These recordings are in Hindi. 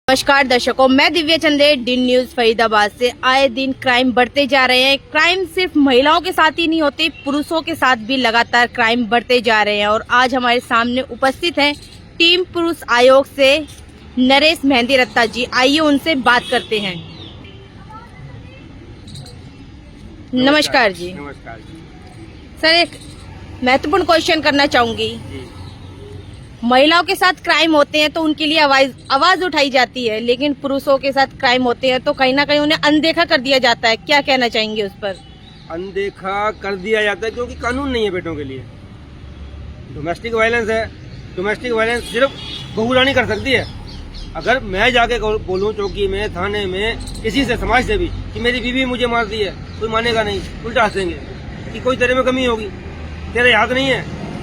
नमस्कार दर्शकों, मैं दिव्या चंदे डी न्यूज फरीदाबाद से। आए दिन क्राइम बढ़ते जा रहे हैं। क्राइम सिर्फ महिलाओं के साथ ही नहीं होते, पुरुषों के साथ भी लगातार क्राइम बढ़ते जा रहे हैं। और आज हमारे सामने उपस्थित हैं टीम पुरुष आयोग से नरेश मेहंदी रत्ता जी। आइए उनसे बात करते हैं। नमस्कार जी। नमस्कार जी। सर, एक महत्वपूर्ण क्वेश्चन करना चाहूंगी। महिलाओं के साथ क्राइम होते हैं तो उनके लिए आवाज उठाई जाती है, लेकिन पुरुषों के साथ क्राइम होते हैं तो कहीं ना कहीं उन्हें अनदेखा कर दिया जाता है। क्या कहना चाहेंगे उस पर? अनदेखा कर दिया जाता है क्योंकि कानून नहीं है बेटों के लिए। डोमेस्टिक वायलेंस है। डोमेस्टिक वायलेंस सिर्फ बहू रानी कर सकती है। अगर मैं जाके बोलूं चौकी में, थाने में, किसी से, समाज से भी कि मेरी बीवी मुझे मार दी है, कोई मानेगा नहीं, उल्टा हंसेंगे कि कोई तेरे में कमी होगी, तेरे याद नहीं है,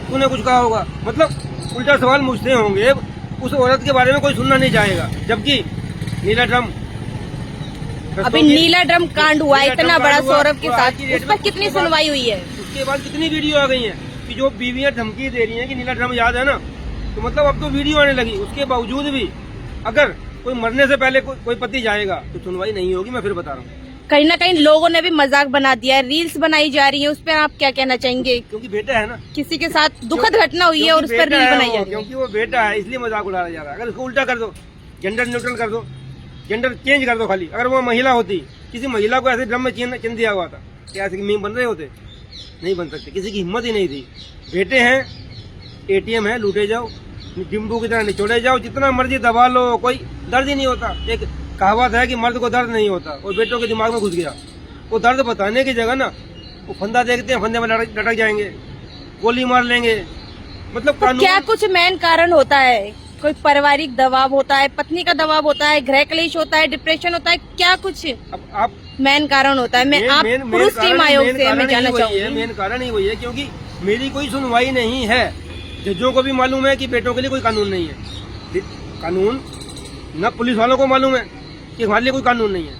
तूने कुछ कहा होगा। मतलब उल्टा सवाल मुझसे होंगे। उस औरत के बारे में कोई सुनना नहीं चाहेगा। जबकि नीला ड्रम, अभी नीला ड्रम कांड हुआ इतना बड़ा सौरभ के साथ, उस पर कितनी सुनवाई हुई है? उसके बाद कितनी वीडियो आ गई है कि जो बीवियां धमकी दे रही हैं कि नीला ड्रम याद है ना, तो मतलब अब तो वीडियो आने लगी। उसके बावजूद भी अगर कोई मरने से पहले कोई पति जाएगा तो सुनवाई नहीं होगी। मैं फिर बता रहा हूँ, कहीं ना कहीं लोगों ने भी मजाक बना दिया है, रील्स बनाई जा रही है, उस पर आप क्या कहना चाहेंगे? क्योंकि बेटा है ना, किसी के साथ दुखद घटना हुई है और उस पर रील बनाई जा रही है। क्योंकि वो बेटा है इसलिए मजाक उड़ाया जा रहा है। अगर उसको उल्टा कर दो, जेंडर न्यूट्रल कर दो, जेंडर चेंज कर दो खाली। अगर वो महिला होती, किसी महिला को ऐसे ड्रम में चिन दिया हुआ था, क्या ऐसे मीम बन रहे होते? नहीं बन सकते। किसी की हिम्मत ही नहीं थी। बेटे हैं, एटीएम है, लूटे जाओ, डिम्बू की तरह निचोड़े जाओ, जितना मर्जी दबा लो, कोई दर्द ही नहीं होता। एक कहावत है कि मर्द को दर्द नहीं होता, और बेटों के दिमाग में घुस गया। वो दर्द बताने की जगह ना, वो फंदा देखते हैं, फंदे में लटक जाएंगे, गोली मार लेंगे। मतलब तो क्या कुछ मेन कारण होता है? कोई पारिवारिक दबाव होता है, पत्नी का दबाव होता है, गृह क्लेश होता है, डिप्रेशन होता है, क्या कुछ अब आप मेन कारण होता है? मैं आप पुरुष टीम आयोग से मैं जानना चाहूंगी। मेन कारण ही वही है क्योंकि मेरी कोई सुनवाई नहीं है। जजों को भी मालूम है कि बेटों के लिए कोई कानून नहीं है। कानून न पुलिस वालों को मालूम है कि हमारे लिए कोई कानून नहीं है।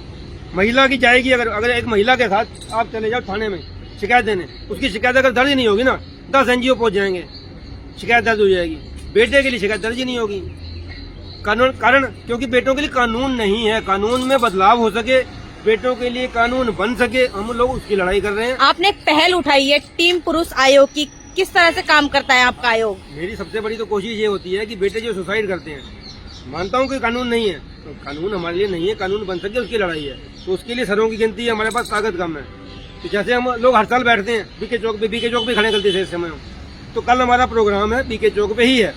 महिला की जाएगी, अगर एक महिला के साथ आप चले जाओ थाने में शिकायत देने, उसकी शिकायत अगर दर्ज नहीं होगी ना, 10 NGO पहुंच जाएंगे, शिकायत दर्ज हो जाएगी। बेटे के लिए शिकायत दर्ज ही नहीं होगी। कारण क्योंकि बेटों के लिए कानून नहीं है। कानून में बदलाव हो सके, बेटों के लिए कानून बन सके, हम लोग उसकी लड़ाई कर रहे हैं। आपने एक पहल उठाई है टीम पुरुष आयोग की, किस तरह से काम करता है आपका आयोग? मेरी सबसे बड़ी तो कोशिश ये होती है कि बेटे जो सुसाइड करते हैं, मानता हूँ कि कानून नहीं है, तो कानून हमारे लिए नहीं है, कानून बन सके उसकी लड़ाई है। तो उसके लिए सरों की गिनती है, हमारे पास ताकत कम है। तो जैसे हम लोग हर साल बैठते हैं बीके चौक पे खड़े करते थे इस समय। तो कल हमारा प्रोग्राम है बीके चौक पे ही है।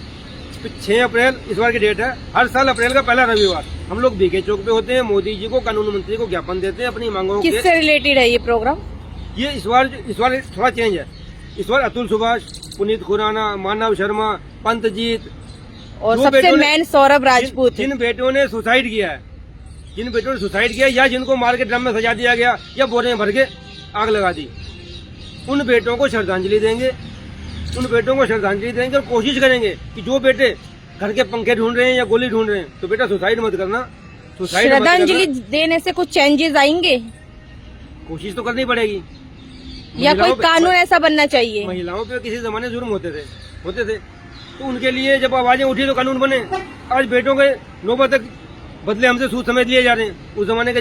6 अप्रैल इस बार की डेट है। हर साल अप्रैल का पहला रविवार हम लोग बीके चौक पे होते हैं। मोदी जी को, कानून मंत्री को ज्ञापन देते हैं अपनी मांगों के। किससे रिलेटेड है ये प्रोग्राम? ये इस बार थोड़ा चेंज है। इस बार अतुल सुभाष, पुनीत खुराना, मानव शर्मा, पंतजीत और सबसे मेन सौरभ राजपूत। जिन बेटों ने सुसाइड किया है, या जिनको मार के ड्रम में सजा दिया गया या बोरे में भर के आग लगा दी, उन बेटों को श्रद्धांजलि देंगे। और कोशिश करेंगे कि जो बेटे घर के पंखे ढूंढ रहे हैं या गोली ढूंढ रहे हैं, तो बेटा सुसाइड मत करना। श्रद्धांजलि देने से कुछ चेंजेस आएंगे? कोशिश तो करनी पड़ेगी। या कोई कानून ऐसा बनना चाहिए? महिलाओं पे किसी जमाने जुर्म होते थे, तो उनके लिए जब आवाजें उठी तो कानून बने। आज बेटों के नौबत तक बदले हमसे सूद समेत लिए जा रहे हैं, उस जमाने के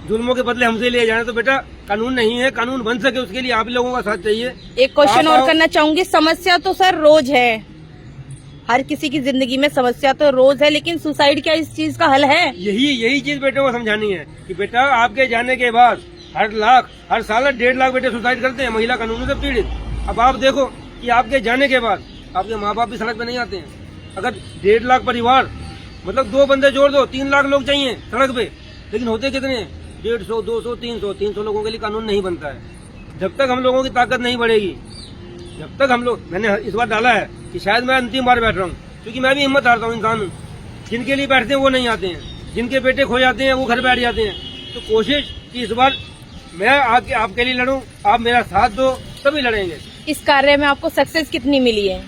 जुल्मों के बदले हमसे लिए जा रहे हैं। तो बेटा कानून नहीं है, कानून बन सके उसके लिए आप लोगों का साथ चाहिए। एक क्वेश्चन और करना चाहूंगी। समस्या तो सर रोज है, हर किसी की जिंदगी में समस्या तो रोज है, लेकिन सुसाइड क्या इस चीज का हल है? यही चीज बेटों को समझानी है कि बेटा आपके जाने के बाद हर साल 1.5 लाख बेटे सुसाइड करते हैं, महिला कानूनों से पीड़ित। अब आप देखो कि आपके जाने के बाद आपके माँ बाप भी सड़क पे नहीं आते हैं। अगर 1.5 लाख परिवार, मतलब 2 बंदे जोड़ दो, 3 लाख लोग चाहिए सड़क पे, लेकिन होते कितने? 150, 200, 300 लोगों के लिए कानून नहीं बनता है। जब तक हम लोगों की ताकत नहीं बढ़ेगी, जब तक हम लोग, मैंने इस बार डाला है कि शायद मैं अंतिम बार बैठ रहा हूँ, क्योंकि मैं भी हिम्मत हारता हूँ। इंसान हूँ, जिनके लिए बैठते हैं वो नहीं आते हैं, जिनके बेटे खो जाते हैं वो घर बैठ जाते हैं। तो कोशिश कि इस बार मैं आपके लिए लड़ूं, आप मेरा साथ दो, तभी लड़ेंगे। इस कार्य में आपको सक्सेस कितनी मिली है?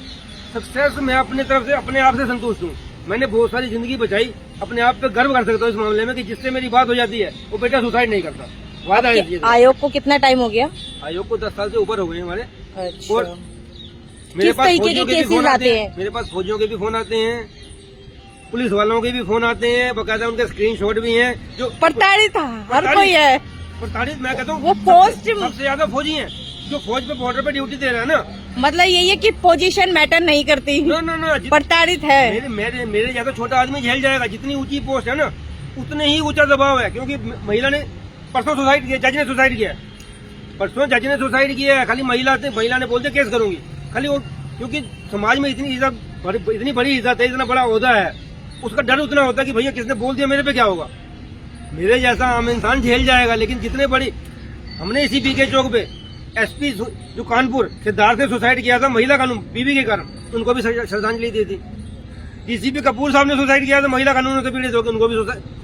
सक्सेस मैं अपनी तरफ से, अपने आप से संतुष्ट हूँ। मैंने बहुत सारी जिंदगी बचाई, अपने आप पे गर्व कर सकता हूँ इस मामले में कि जिससे मेरी बात हो जाती है वो बेटा सुसाइड नहीं करता। वादा है। आयोग को कितना टाइम हो गया? आयोग को 10 साल से ऊपर हो गए हमारे। अच्छा। और मेरे पास तरीके के केसेस आते हैं? मेरे पास फौजियों के भी फोन आते हैं, पुलिस वालों के भी फोन आते हैं, बकायदा उनके स्क्रीनशॉट भी हैं। जो प्रताड़ित हर कोई है, प्रताड़ित मैं कहता हूँ वो पोस्ट सबसे ज्यादा फौजी हैं जो फौज पे बॉर्डर पे ड्यूटी दे रहे हैं ना। मतलब यही है कि पोजीशन मैटर नहीं करती, ना प्रताड़ित है। मेरे ज्यादा छोटा आदमी झेल जाएगा। जितनी ऊंची पोस्ट है ना उतने ही ऊंचा दबाव है, क्योंकि महिला ने परसों सुसाइड किया, जज ने सुसाइड किया, परसों जज ने सुसाइड किया है। खाली महिला ने बोलते केस करूंगी, खाली वो क्योंकि समाज में इतनी इज्जत, इतनी बड़ी इज्जत है, इतना बड़ा ओहदा है, उसका डर उतना होता है कि भैया किसने बोल दिया मेरे पे क्या होगा। मेरे जैसा आम इंसान झेल जाएगा, लेकिन जितने बड़ी हमने इसी बीके चौक पे एसपी जो कानपुर सिद्धार्थ ने सुसाइड किया था महिला कानून बीवी के कारण, उनको भी श्रद्धांजलि दी थी। डीसीपी कपूर साहब ने सुसाइड किया था महिला कानून से पीड़ित होकर, उनको भी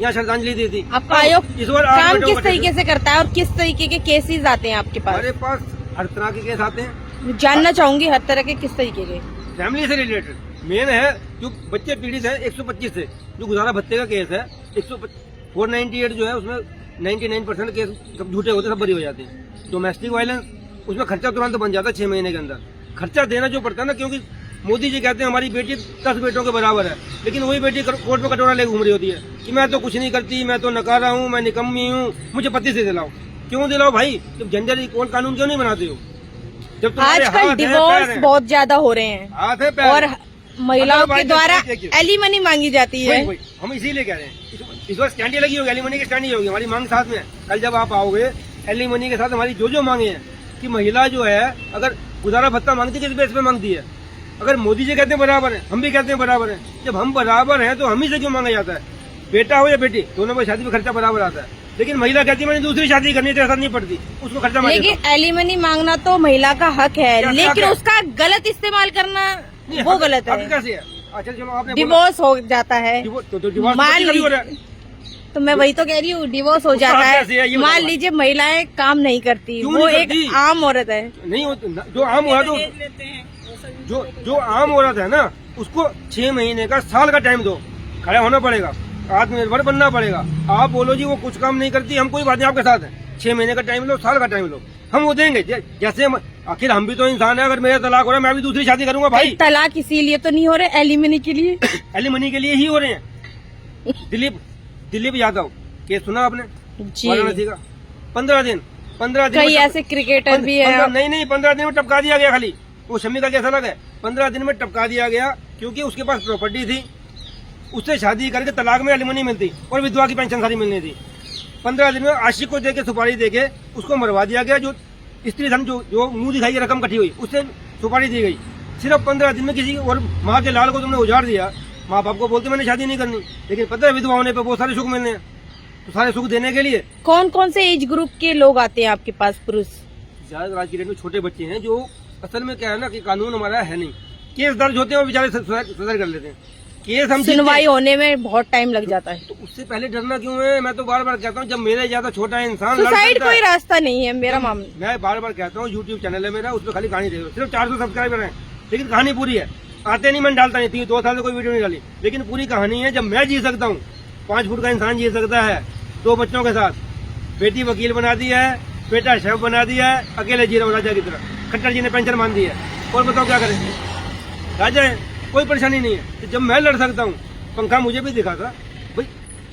यहाँ श्रद्धांजलि दी थी। आपका आयोग इस बार काम किस तरीके से करता है और किस तरीके के केसेस आते हैं आपके पास? हमारे पास हर तरह के केस आते हैं। जानना चाहूंगी हर तरह के किस तरीके के। फैमिली से रिलेटेड मेन है, जो बच्चे पीड़ित है 125 से, जो गुजारा भत्ते का केस है 498 जो है, उसमें 99% केस सब झूठे होते, सब बरी हो जाते हैं। डोमेस्टिक वायलेंस उसमें खर्चा तुरंत बन जाता है 6 महीने के अंदर। खर्चा देना जो पड़ता है ना, क्योंकि मोदी जी कहते हैं हमारी बेटी 10 बेटों के बराबर है, लेकिन वही बेटी कोर्ट में कटोरा लेकर घूम रही होती है कि मैं तो कुछ नहीं करती, मैं तो नकारा हूँ, मैं निकम्मी हूँ, मुझे पति से दिलाओ। क्यों दिलाओ भाई? जब जेंडर इक्वल कानून क्यों नहीं बनाते हो? जब आजकल डिवोर्स बहुत ज्यादा हो रहे हैं, हाथ है पैर और महिलाओं के द्वारा एलिमनी मांगी जाती है। हम इसीलिए कह रहे हैं इस बार स्टैंड लगी होगी, एलिमनी की स्टैंड होगी। हमारी मांग साथ में है। कल जब आप आओगे एलिमनी के साथ हमारी जो मांगे हैं कि महिला जो है अगर गुजारा भत्ता मांगती है किस बेस पे मांगती है? अगर मोदी जी कहते हैं बराबर है, हम भी कहते हैं बराबर है। जब हम बराबर हैं तो हम ही से क्यों मांगा जाता है? बेटा हो या बेटी, दोनों में शादी में खर्चा बराबर आता है, लेकिन महिला कहती है मैंने दूसरी शादी करनी चाहिए, ऐसा नहीं पड़ती, उसको खर्चा। लेकिन एलिमनी मांगना तो महिला का हक है, लेकिन उसका गलत इस्तेमाल करना वो गलत है। कैसे है? अच्छा चलो आपने डिवोर्स हो जाता है, तो मैं वही तो कह रही हूँ, डिवोर्स हो जाता है। मान लीजिए महिलाएं काम नहीं करती, वो एक आम औरत है। नहीं जो आम औरत, जो आम औरत है ना, उसको 6 महीने का, साल का टाइम दो, खड़ा होना पड़ेगा, आत्मनिर्भर बनना पड़ेगा। आप बोलो जी वो कुछ काम नहीं करती, हम कोई बात नहीं आपके साथ है, 6 महीने का टाइम लो, साल का टाइम लो, हम वो देंगे। जैसे आखिर हम भी तो इंसान है, अगर मेरा तलाक हो रहा है मैं भी दूसरी शादी करूंगा भाई। तलाक इसीलिए तो नहीं हो रहे, एलिमनी के लिए। एलिमनी के लिए ही हो रहे हैं। दिलीप यादव केस सुना आपने? वाराणसी का 15 दिन कई ऐसे क्रिकेटर भी है। नहीं 15 दिन में टपका दिया गया। खाली वो शम्मी का केस अलग है, 15 दिन में टपका दिया गया, क्योंकि उसके पास प्रॉपर्टी थी, उससे शादी करके तलाक में एलिमनी मिलती और विधवा की पेंशन सारी मिलनी थी। 15 दिन में आशिक को देके सुपारी देके उसको मरवा दिया गया। जो स्त्री धन जो मुंह दिखाई रकम इकट्ठी हुई उससे सुपारी दी गई। सिर्फ 15 दिन में किसी और माँ के लाल को तुमने उजाड़ दिया। माँ बाप को बोलते मैंने शादी नहीं करनी, लेकिन पता है विधवा होने पे बहुत सारे सुख मिलने हैं। तो सारे सुख देने के लिए कौन कौन से एज ग्रुप के लोग आते हैं आपके पास? पुरुष ज्यादा आज की डेट में छोटे बच्चे हैं, जो असल में क्या है ना कि कानून हमारा है नहीं, केस दर्ज होते हैं और बेचारे सदर कर लेते हैं। केस हम सुनवाई होने में बहुत टाइम लग जाता है, तो उससे पहले डरना क्यों है? मैं तो बार बार कहता हूँ, जब मेरे ज्यादा छोटा इंसान सुसाइड कोई रास्ता नहीं है मेरा मामला। मैं बार बार कहता हूँ, यूट्यूब चैनल है मेरा, उसमें खाली कहानी देखो, सिर्फ 400 सब्सक्राइबर हैं, लेकिन कहानी पूरी है। आते नहीं, मैंने डालता नहीं, 2 साल से कोई वीडियो नहीं डाली, लेकिन पूरी कहानी है। जब मैं जी सकता हूँ, 5 फुट का इंसान जी सकता है 2 बच्चों के साथ, बेटी वकील बना दिया है, बेटा शेफ बना दिया है, अकेले जी रहा हूँ राजा की तरह। खट्टर जी ने पेंशन मान दी है, और बताओ क्या करें? राजा है, कोई परेशानी नहीं है। तो जब मैं लड़ सकता हूँ, पंखा मुझे भी दिखा था भाई,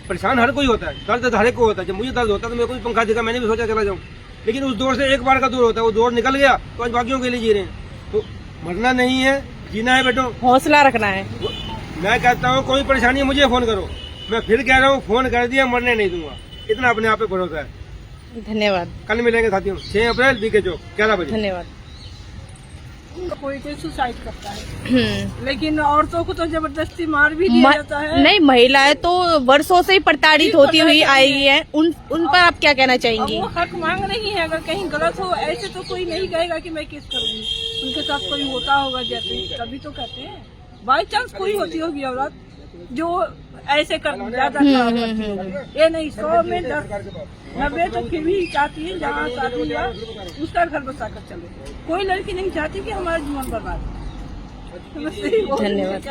परेशान हर कोई होता है, दर्द हर एक को होता है। जब मुझे दर्द होता है तो मेरे को भी पंखा दिखा, मैंने भी सोचा चला जाऊँ, लेकिन उस दौर से एक बार का दूर होता है, वो दौर निकल गया तो आज बाकियों के लिए जी रहे हैं। तो मरना नहीं है, जीना है बेटो, हौसला रखना है। मैं कहता हूँ कोई परेशानी मुझे फोन करो, मैं फिर कह रहा हूँ फोन कर दिया, मरने नहीं दूंगा, इतना अपने आप पे भरोसा है। धन्यवाद। कल मिलेंगे साथियों, 6 अप्रैल बीके चौक 11 बजे। धन्यवाद। कोई तो सुसाइड करता है, लेकिन औरतों को तो जबरदस्ती मार भी दिया जाता है। नहीं, महिलाएं तो वर्षों से ही प्रताड़ित होती हुई आई है, उन पर आप क्या कहना चाहेंगी? वो हक मांग रही है, अगर कहीं गलत हो ऐसे तो कोई नहीं कहेगा कि मैं केस करूंगी। उनके साथ कोई होता होगा जैसे, तभी तो कहते हैं। बाई चांस कोई होती होगी औरत जो ऐसे कर ज्यादा ये नहीं, 100 में 10 90 तो फिर भी चाहती है जहाँ शादी हुआ उसका घर बसा कर चले। कोई लड़की नहीं चाहती कि हमारा जीवन बर्बाद हो। धन्यवाद।